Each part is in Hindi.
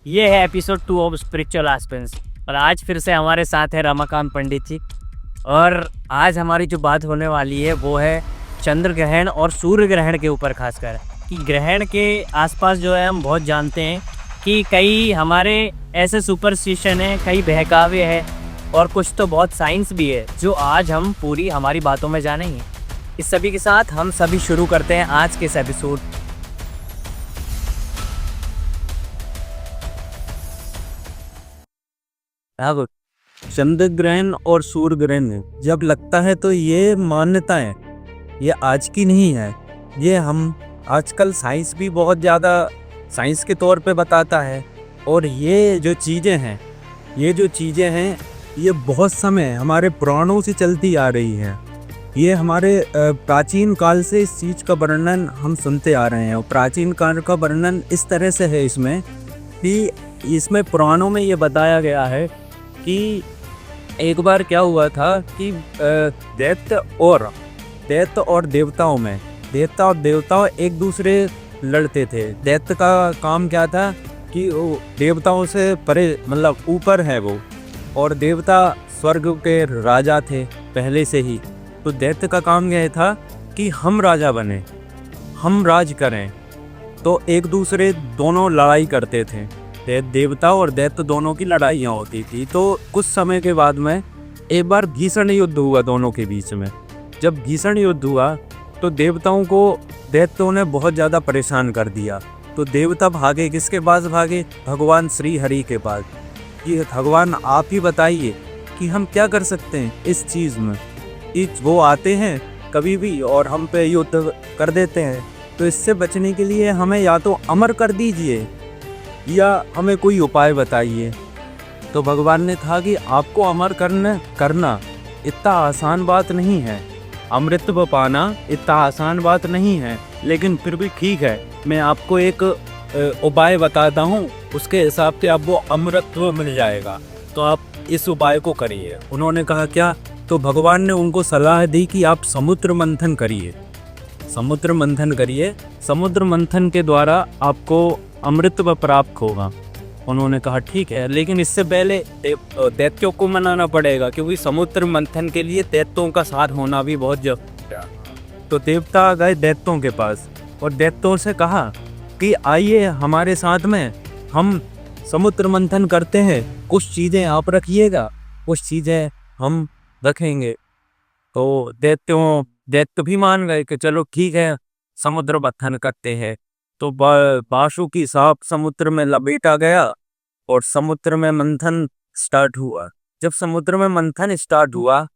ये है एपिसोड 2 ऑफ स्पिरिचुअल एस्पेंस। और आज फिर से हमारे साथ है रमाकांत पंडित जी। और आज हमारी जो बात होने वाली है वो है चंद्र ग्रहण और सूर्य ग्रहण के ऊपर, खासकर कि ग्रहण के आसपास जो है हम बहुत जानते हैं कि कई हमारे ऐसे सुपरस्टिशन हैं, कई बहकावे हैं और कुछ तो बहुत साइंस भी है जो आज हम पूरी हमारी बातों में जानेंगे। इस सभी के साथ हम सभी शुरू करते हैं आज के इस एपिसोड। अब चंद्र ग्रहण और सूर्य ग्रहण जब लगता है तो ये मान्यताएं ये आज की नहीं है। ये हम आजकल साइंस भी बहुत ज़्यादा साइंस के तौर पे बताता है। और ये जो चीज़ें हैं ये बहुत समय हमारे पुराणों से चलती आ रही हैं। ये हमारे प्राचीन काल से इस चीज़ का वर्णन हम सुनते आ रहे हैं। और प्राचीन काल का वर्णन इस तरह से है इसमें कि इसमें पुराणों में ये बताया गया है कि एक बार क्या हुआ था कि दैत्य और देवताओं एक दूसरे लड़ते थे। दैत्य का काम क्या था कि वो देवताओं से परे मतलब ऊपर है वो, और देवता स्वर्ग के राजा थे पहले से ही। तो दैत्य का काम यह था कि हम राजा बने, हम राज करें। तो एक दूसरे दोनों लड़ाई करते थे, देवता और दैत्य दोनों की लड़ाइयाँ होती थी। तो कुछ समय के बाद में एक बार भीषण युद्ध हुआ दोनों के बीच में। जब भीषण युद्ध हुआ तो देवताओं को दैत्यों ने बहुत ज़्यादा परेशान कर दिया। तो देवता भागे, किसके पास भागे? भगवान श्री हरि के पास। कि भगवान आप ही बताइए कि हम क्या कर सकते हैं इस चीज़ में। वो आते हैं कभी भी और हम पे युद्ध कर देते हैं। तो इससे बचने के लिए हमें या तो अमर कर दीजिए या हमें कोई उपाय बताइए। तो भगवान ने कहा कि आपको अमर करना इतना आसान बात नहीं है, अमृत पाना इतना आसान बात नहीं है, लेकिन फिर भी ठीक है, मैं आपको एक उपाय बताता हूँ, उसके हिसाब से आपको अमृतत्व मिल जाएगा, तो आप इस उपाय को करिए। उन्होंने कहा क्या? तो भगवान ने उनको सलाह दी कि आप समुद्र मंथन करिए। समुद्र मंथन के द्वारा आपको अमृत प्राप्त होगा। उन्होंने कहा ठीक है, लेकिन इससे पहले दैत्यों को मनाना पड़ेगा, क्योंकि समुद्र मंथन के लिए दैत्यों का साथ होना भी बहुत जरूरी है। तो देवता गए दैत्यों के पास और दैत्यों से कहा कि आइए हमारे साथ में, हम समुद्र मंथन करते हैं, कुछ चीज़ें आप रखिएगा, कुछ चीज़ें हम रखेंगे। तो दैत्य भी मान गए कि चलो ठीक है, समुद्र मंथन करते हैं। तो बाशु की सांप समुद्र में लपेटा गया और समुद्र में मंथन स्टार्ट हुआ। जब समुद्र में मंथन स्टार्ट हुआ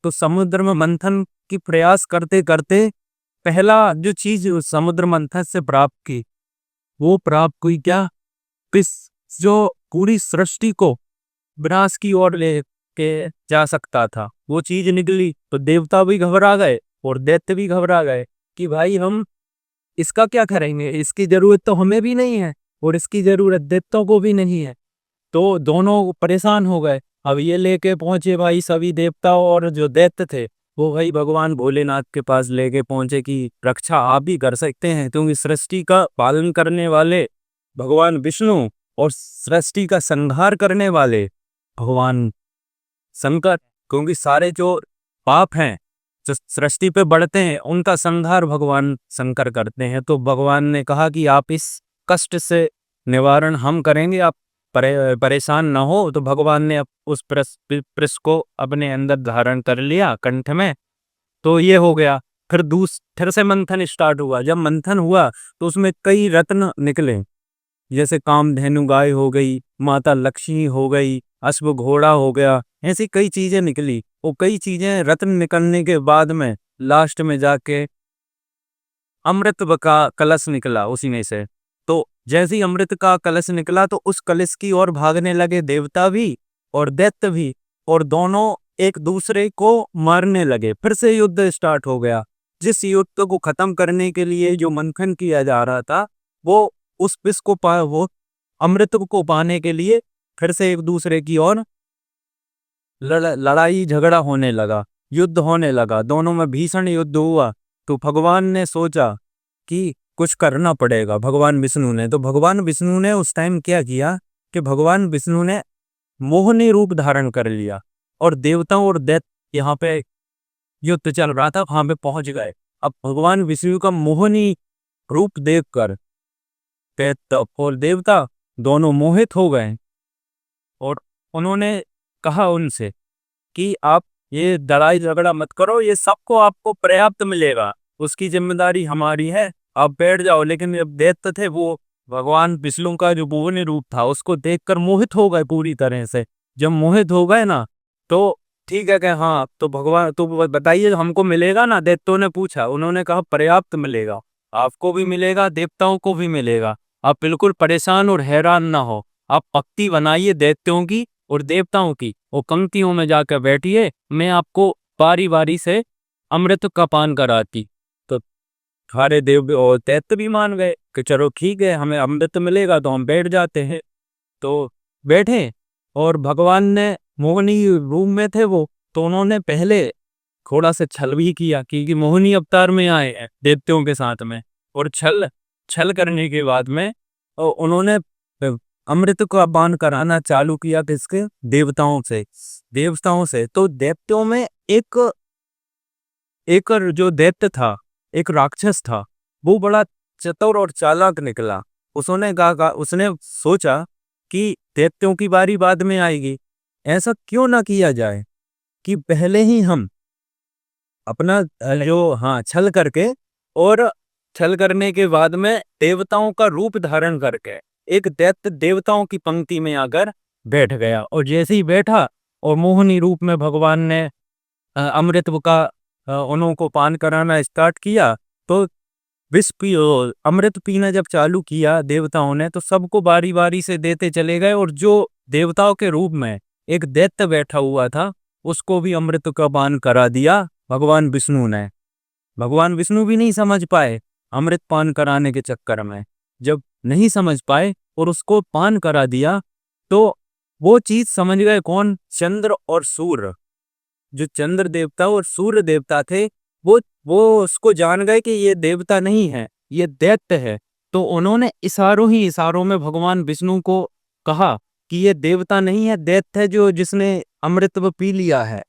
तो समुद्र में मंथन की प्रयास करते करते पहला जो चीज समुद्र मंथन से प्राप्त की, वो प्राप्त हुई क्या? पिस, जो पूरी सृष्टि को विनाश की ओर ले के जा सकता था, वो चीज निकली। तो देवता भी घबरा गए और दैत्य भी घबरा गए कि भाई हम इसका क्या करेंगे, इसकी जरूरत तो हमें भी नहीं है और इसकी जरूरत दैत्यों को भी नहीं है। तो दोनों परेशान हो गए। अब ये लेके पहुंचे भाई सभी देवता, और जो दैत्य थे वो भाई भगवान भोलेनाथ के पास लेके पहुंचे कि रक्षा आप ही कर सकते हैं, क्योंकि सृष्टि का पालन करने वाले भगवान विष्णु और सृष्टि का संहार करने वाले भगवान शंकर, क्योंकि सारे जो पाप हैं जो सृष्टि पे बढ़ते हैं उनका संहार भगवान शंकर करते हैं। तो भगवान ने कहा कि आप इस कष्ट से निवारण हम करेंगे, आप परेशान ना हो। तो भगवान ने उस पृष्ठ को अपने अंदर धारण कर लिया कंठ में। तो ये हो गया। फिर से मंथन स्टार्ट हुआ। जब मंथन हुआ तो उसमें कई रत्न निकले, जैसे कामधेनु गाय हो गई, माता लक्ष्मी हो गई, अश्व घोड़ा हो गया, ऐसी कई चीजें निकली। वो कई चीजें रत्न निकलने के बाद में लास्ट में जाके अमृत का कलश निकला उसी में से। तो जैसे ही अमृत का कलश निकला तो उस कलश की ओर भागने लगे देवता भी और दैत्य भी, और दोनों एक दूसरे को मारने लगे। फिर से युद्ध स्टार्ट हो गया। जिस युद्ध को खत्म करने के लिए जो मंथन किया जा रहा था, वो उस विष को वो अमृत को पाने के लिए फिर से एक दूसरे की ओर लड़ाई झगड़ा होने लगा, युद्ध होने लगा, दोनों में भीषण युद्ध हुआ। तो भगवान ने सोचा कि कुछ करना पड़ेगा भगवान विष्णु ने। तो भगवान विष्णु ने उस टाइम क्या किया कि भगवान विष्णु ने मोहिनी रूप धारण कर लिया और देवताओं और दैत्य यहाँ पे युद्ध चल रहा था, वहां पे पहुंच गए। अब भगवान विष्णु का मोहिनी रूप देखकर दैत्य और देवता दोनों मोहित हो गए और उन्होंने कहा उनसे कि आप ये लड़ाई झगड़ा मत करो, ये सबको आपको पर्याप्त मिलेगा, उसकी जिम्मेदारी हमारी है, आप बैठ जाओ। लेकिन जब दैत्य थे वो भगवान विष्णु का जो मोहिनी रूप था उसको देखकर मोहित हो गए पूरी तरह से। जब मोहित हो गए ना तो ठीक है कि हाँ तो भगवान तो बताइए हमको मिलेगा ना, दैत्यों ने पूछा। उन्होंने कहा पर्याप्त मिलेगा, आपको भी मिलेगा, देवताओं को भी मिलेगा, आप बिल्कुल परेशान और हैरान ना हो। आप पक्ति बनाइए दैत्यों की और देवताओं की, वो पंक्तियों में जाकर बैठिए, मैं आपको बारी बारी से अमृत का पान कराती। तो सारे देव और दैत्य भी मान गए कि चलो ठीक है, हमें अमृत मिलेगा तो हम बैठ जाते हैं। तो बैठे और भगवान ने मोहिनी रूप में थे वो, तो उन्होंने पहले थोड़ा सा छल भी किया क्योंकि मोहिनी अवतार में आए हैं देवताओं के साथ में। और छल छल करने के बाद में उन्होंने अमृत का पान कराना चालू किया किसके, देवताओं से। तो दैत्यों में एक एक जो दैत्य था, एक राक्षस था, वो बड़ा चतुर और चालाक निकला। उसने सोचा कि दैत्यों की बारी बाद में आएगी, ऐसा क्यों ना किया जाए कि पहले ही हम अपना छल करके और छल करने के बाद में देवताओं का रूप धारण करके एक दैत्य देवताओं की पंक्ति में आकर बैठ गया। और जैसे ही बैठा और मोहिनी रूप में भगवान ने अमृत का उन्हों को पान कराना स्टार्ट किया। तो अमृत पीना जब चालू किया देवताओं ने तो सबको बारी बारी से देते चले गए। और जो देवताओं के रूप में एक दैत्य बैठा हुआ था उसको भी अमृत का पान करा दिया भगवान विष्णु ने। भगवान विष्णु भी नहीं समझ पाए अमृत पान कराने के चक्कर में। जब नहीं समझ पाए और उसको पान करा दिया तो वो चीज समझ गए कौन, चंद्र और सूर्य। जो चंद्र देवता और सूर्य देवता थे वो उसको जान गए कि ये देवता नहीं है, ये दैत्य है। तो उन्होंने इशारों में भगवान विष्णु को कहा कि ये देवता नहीं है, दैत्य है जो जिसने अमृत पी लिया है।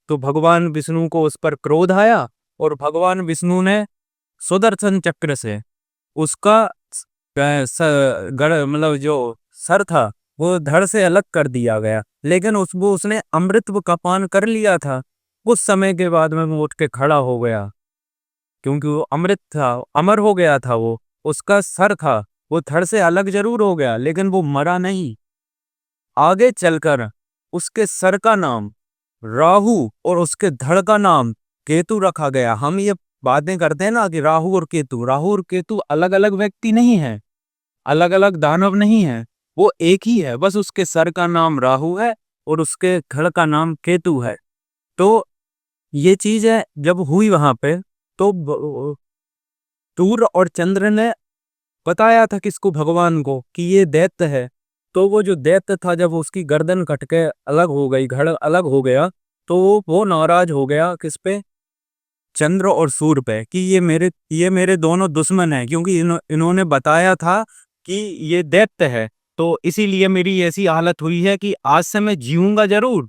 तो भगवान विष्णु को उस पर क्रोध आया और भगवान विष्णु ने सुदर्शन चक्र से उसका मतलब जो सर था वो धड़ से अलग कर दिया गया। लेकिन उसने अमृत का पान कर लिया था। कुछ समय के बाद में वो उठ के खड़ा हो गया क्योंकि वो अमृत था, अमर हो गया था। वो उसका सर था वो धड़ से अलग जरूर हो गया लेकिन वो मरा नहीं। आगे चलकर उसके सर का नाम राहु और उसके धड़ का नाम केतु रखा गया। हम ये बातें करते हैं ना कि राहु और केतु अलग अलग व्यक्ति नहीं है, अलग अलग दानव नहीं है, वो एक ही है। बस उसके सर का नाम राहु है और उसके धड़ का नाम केतु है। तो ये चीज है जब हुई वहां पे तो सूर्य और चंद्र ने बताया था किसको, भगवान को, कि ये दैत्य है। तो वो जो दैत्य था जब उसकी गर्दन कट के अलग हो गई, धड़ अलग हो गया, तो वो नाराज हो गया किस पे, चंद्र और सूर्य पे, कि ये मेरे दोनों दुश्मन हैं क्योंकि इन्होंने बताया था कि ये दैत्य है। तो इसीलिए मेरी ऐसी हालत हुई है कि आज से मैं जीऊंगा जरूर,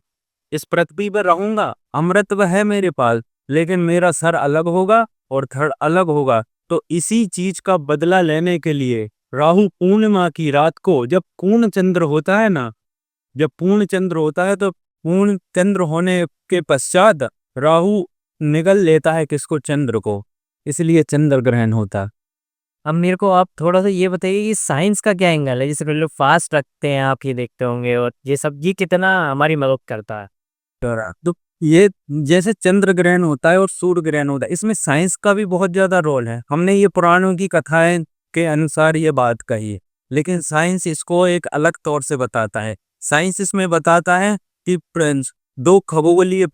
इस पृथ्वी पर रहूंगा, अमृत है मेरे पास, लेकिन मेरा सर अलग होगा और धड़ अलग होगा। तो इसी चीज का बदला लेने के लिए राहु पूर्णिमा की रात को जब पूर्ण चंद्र होता है ना, जब पूर्ण चंद्र होता है तो पूर्ण चंद्र होने के पश्चात राहु निगल लेता है किसको, चंद्र को, इसलिए चंद्र ग्रहण होता। अब मेरे को आप थोड़ा सा ये बताइए कि साइंस का क्या एंगल है, जैसे लोग फास्ट रखते हैं आप ये देखते होंगे, और ये सब ये कितना हमारी मदद करता है। तो ये जैसे चंद्र ग्रहण होता है और सूर्य ग्रहण होता है, इसमें साइंस का भी बहुत ज्यादा रोल है। हमने ये पुराणों की कथाएं के अनुसार ये बात कही है, लेकिन साइंस इसको एक अलग तौर से बताता है। साइंस इसमें बताता है कि दो खगोलीय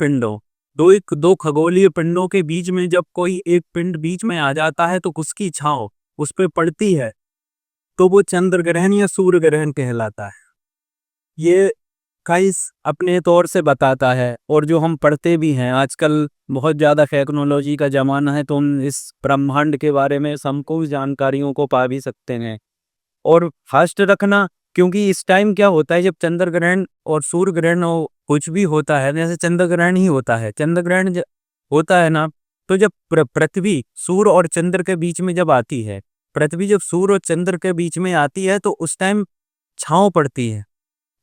पिंडों के बीच में जब कोई एक पिंड बीच में आ जाता है तो उसकी छांव उस पर पड़ती है, तो वो चंद्र ग्रहण या सूर्य ग्रहण कहलाता है। ये साइंस अपने तौर से बताता है, और जो हम पढ़ते भी हैं आजकल बहुत ज़्यादा टेक्नोलॉजी का ज़माना है, तो हम इस ब्रह्मांड के बारे में समकूल जानकारियों को पा भी सकते हैं। और फास्ट रखना, क्योंकि इस टाइम क्या होता है जब चंद्र ग्रहण और सूर्य ग्रहण कुछ भी होता है, जैसे चंद्र ग्रहण ही होता है, चंद्र ग्रहण होता है ना, तो जब पृथ्वी सूर्य और चंद्र के बीच में जब आती है, पृथ्वी जब सूर्य और चंद्र के बीच में आती है तो उस टाइम छाँव पड़ती है,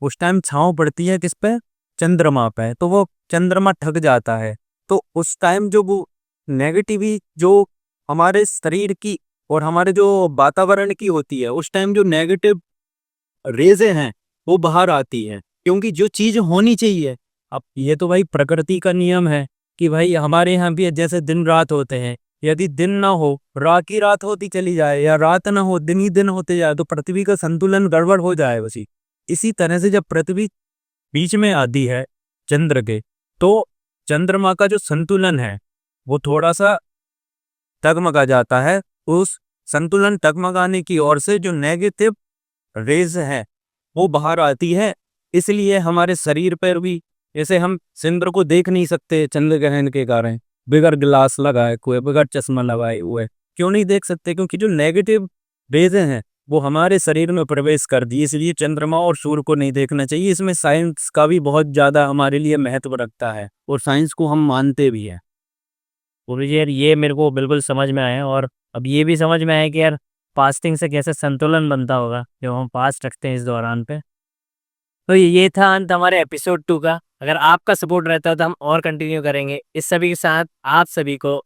उस टाइम छाँव पड़ती है किस पे? चंद्रमा पे। तो वो चंद्रमा ढक जाता है, तो उस टाइम जो वो नेगेटिवी जो हमारे शरीर की और हमारे जो वातावरण की होती है, उस टाइम जो नेगेटिव रेज़ें हैं वो बाहर आती हैं, क्योंकि जो चीज़ होनी चाहिए, अब ये तो भाई प्रकृति का नियम है कि भाई हमारे यहाँ भी जैसे दिन रात होते हैं, यदि दिन ना हो, रात की रात होती चली जाए, या रात ना हो, दिन ही दिन होते जाए, तो पृथ्वी का संतुलन गड़बड़ हो जाए बसी। इसी तरह से जब पृथ्वी बीच में आती है चंद्र के, तो चंद्रमा का जो संतुलन है वो थोड़ा सा डगमगा जाता है। उस संतुलन डगमगाने की ओर से जो नेगेटिव रेज है वो बाहर आती है, इसलिए हमारे शरीर पर भी, जैसे हम चंद्र को देख नहीं सकते चंद्र ग्रहण के कारण, बगैर ग्लास लगाए हुए, बगैर चश्मा लगाए हुए क्यों नहीं देख सकते? क्योंकि जो नेगेटिव रेज हैं वो हमारे शरीर में प्रवेश कर दी, इसलिए चंद्रमा और सूर्य को नहीं देखना चाहिए। इसमें साइंस का भी बहुत ज़्यादा हमारे लिए महत्व रखता है, और साइंस को हम मानते भी हैं। गुरुजी यार ये मेरे को बिल्कुल समझ में आया, और अब ये भी समझ में आया कि यार फास्टिंग से कैसे संतुलन बनता होगा जब हम फास्ट रखते हैं इस दौरान पे। तो ये था अंत हमारे एपिसोड 2 का। अगर आपका सपोर्ट रहता है तो हम और कंटिन्यू करेंगे। इस सभी के साथ आप सभी को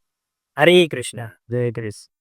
हरे कृष्णा, जय कृष्ण।